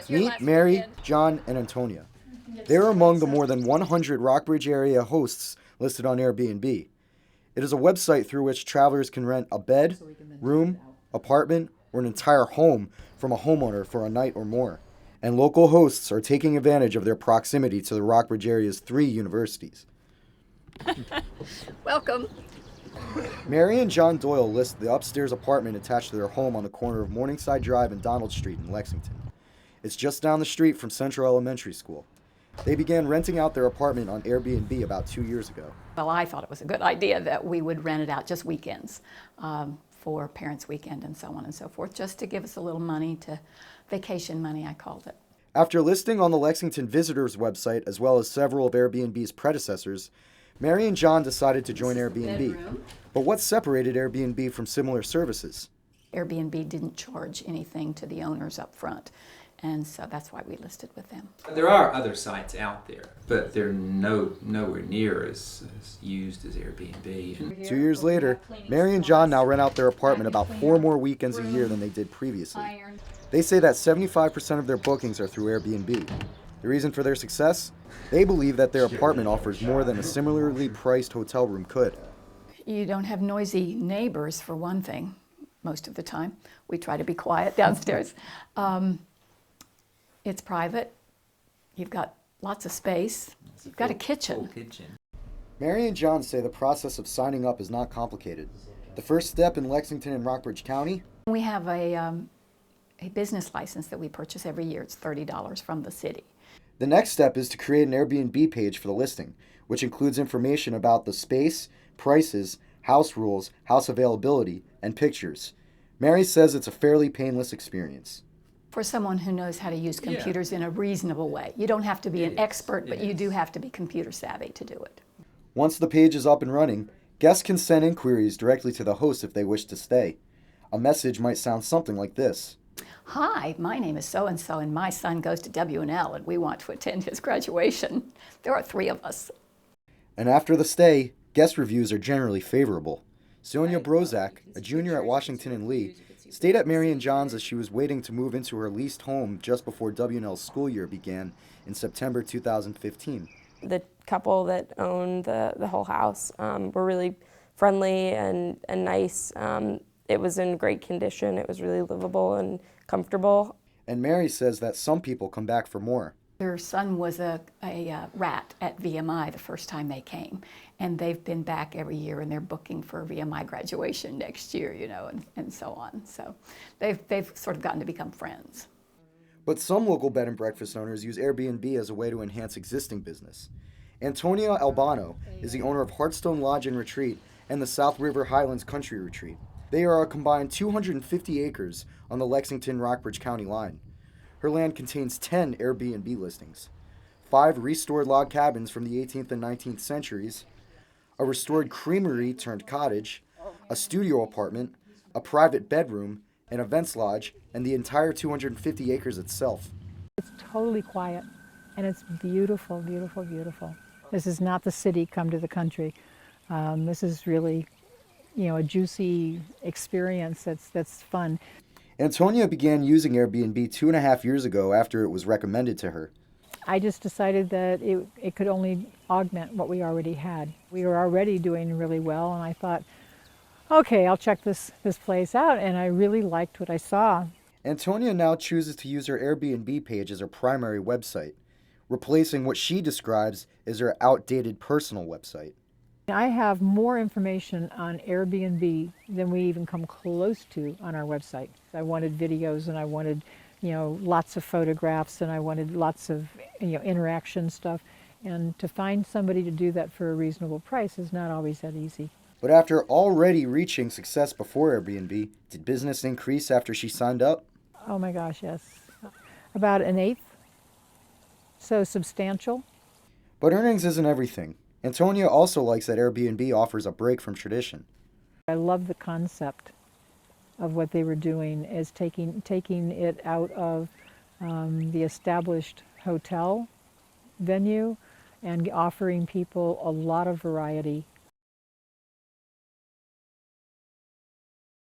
Meet Mary, John, and Antonia. They're among the more than 100 Rockbridge area hosts listed on Airbnb. It is a website through which travelers can rent a bed, room, apartment, or an entire home from a homeowner for a night or more. And local hosts are taking advantage of their proximity to the Rockbridge area's 3 universities. Welcome. Mary and John Doyle list the upstairs apartment attached to their home on the corner of Morningside Drive and Donald Street in Lexington. It's just down the street from Central Elementary School. They began renting out their apartment on Airbnb about 2 years ago. Well, I thought it was a good idea that we would rent it out just weekends for Parents' Weekend and so on and so forth, just to give us a little money vacation money, I called it. After listing on the Lexington Visitors website as well as several of Airbnb's predecessors, Mary and John decided to join Airbnb. But what separated Airbnb from similar services? Airbnb didn't charge anything to the owners up front, and so that's why we listed with them. There are other sites out there, but they're nowhere near as used as Airbnb. And 2 years later, Mary and John now rent out their apartment about 4 more weekends a year than they did previously. They say that 75% of their bookings are through Airbnb. The reason for their success? They believe that their apartment offers more than a similarly priced hotel room could. You don't have noisy neighbors, for one thing, most of the time. We try to be quiet downstairs. It's private. You've got lots of space. You've got a kitchen. Mary and John say the process of signing up is not complicated. The first step in Lexington and Rockbridge County? We have a business license that we purchase every year. It's $30 from the city. The next step is to create an Airbnb page for the listing, which includes information about the space, prices, house rules, house availability, and pictures. Mary says it's a fairly painless experience. For someone who knows how to use computers in a reasonable way. You don't have to be an expert, but you do have to be computer savvy to do it. Once the page is up and running, guests can send inquiries directly to the host if they wish to stay. A message might sound something like this. Hi, my name is so-and-so, and my son goes to W&L, and we want to attend his graduation. There are 3 of us. And after the stay, guest reviews are generally favorable. Sonia Brozak, a junior at Washington and Lee, stayed at Mary and John's as she was waiting to move into her leased home just before W&L's school year began in September 2015. The couple that owned the whole house were really friendly and nice. It was in great condition. It was really livable and comfortable. And Mary says that some people come back for more. Their son was a rat at VMI the first time they came, and they've been back every year, and they're booking for VMI graduation next year, and so on. So they've sort of gotten to become friends. But some local bed and breakfast owners use Airbnb as a way to enhance existing business. Antonia Albano is the owner of Heartstone Lodge and Retreat and the South River Highlands Country Retreat. They are a combined 250 acres on the Lexington-Rockbridge County line. Her land contains 10 Airbnb listings, 5 restored log cabins from the 18th and 19th centuries, a restored creamery turned cottage, a studio apartment, a private bedroom, an events lodge, and the entire 250 acres itself. It's totally quiet, and it's beautiful, beautiful, beautiful. This is not the city come to the country. This is really, a juicy experience that's fun. Antonia began using Airbnb 2.5 years ago after it was recommended to her. I just decided that it could only augment what we already had. We were already doing really well, and I thought, okay, I'll check this place out, and I really liked what I saw. Antonia now chooses to use her Airbnb page as her primary website, replacing what she describes as her outdated personal website. I have more information on Airbnb than we even come close to on our website. I wanted videos, and I wanted, lots of photographs, and I wanted lots of, interaction stuff. And to find somebody to do that for a reasonable price is not always that easy. But after already reaching success before Airbnb, did business increase after she signed up? Oh my gosh, yes. About 1/8. So substantial. But earnings isn't everything. Antonia also likes that Airbnb offers a break from tradition. I love the concept of what they were doing, is taking it out of the established hotel venue and offering people a lot of variety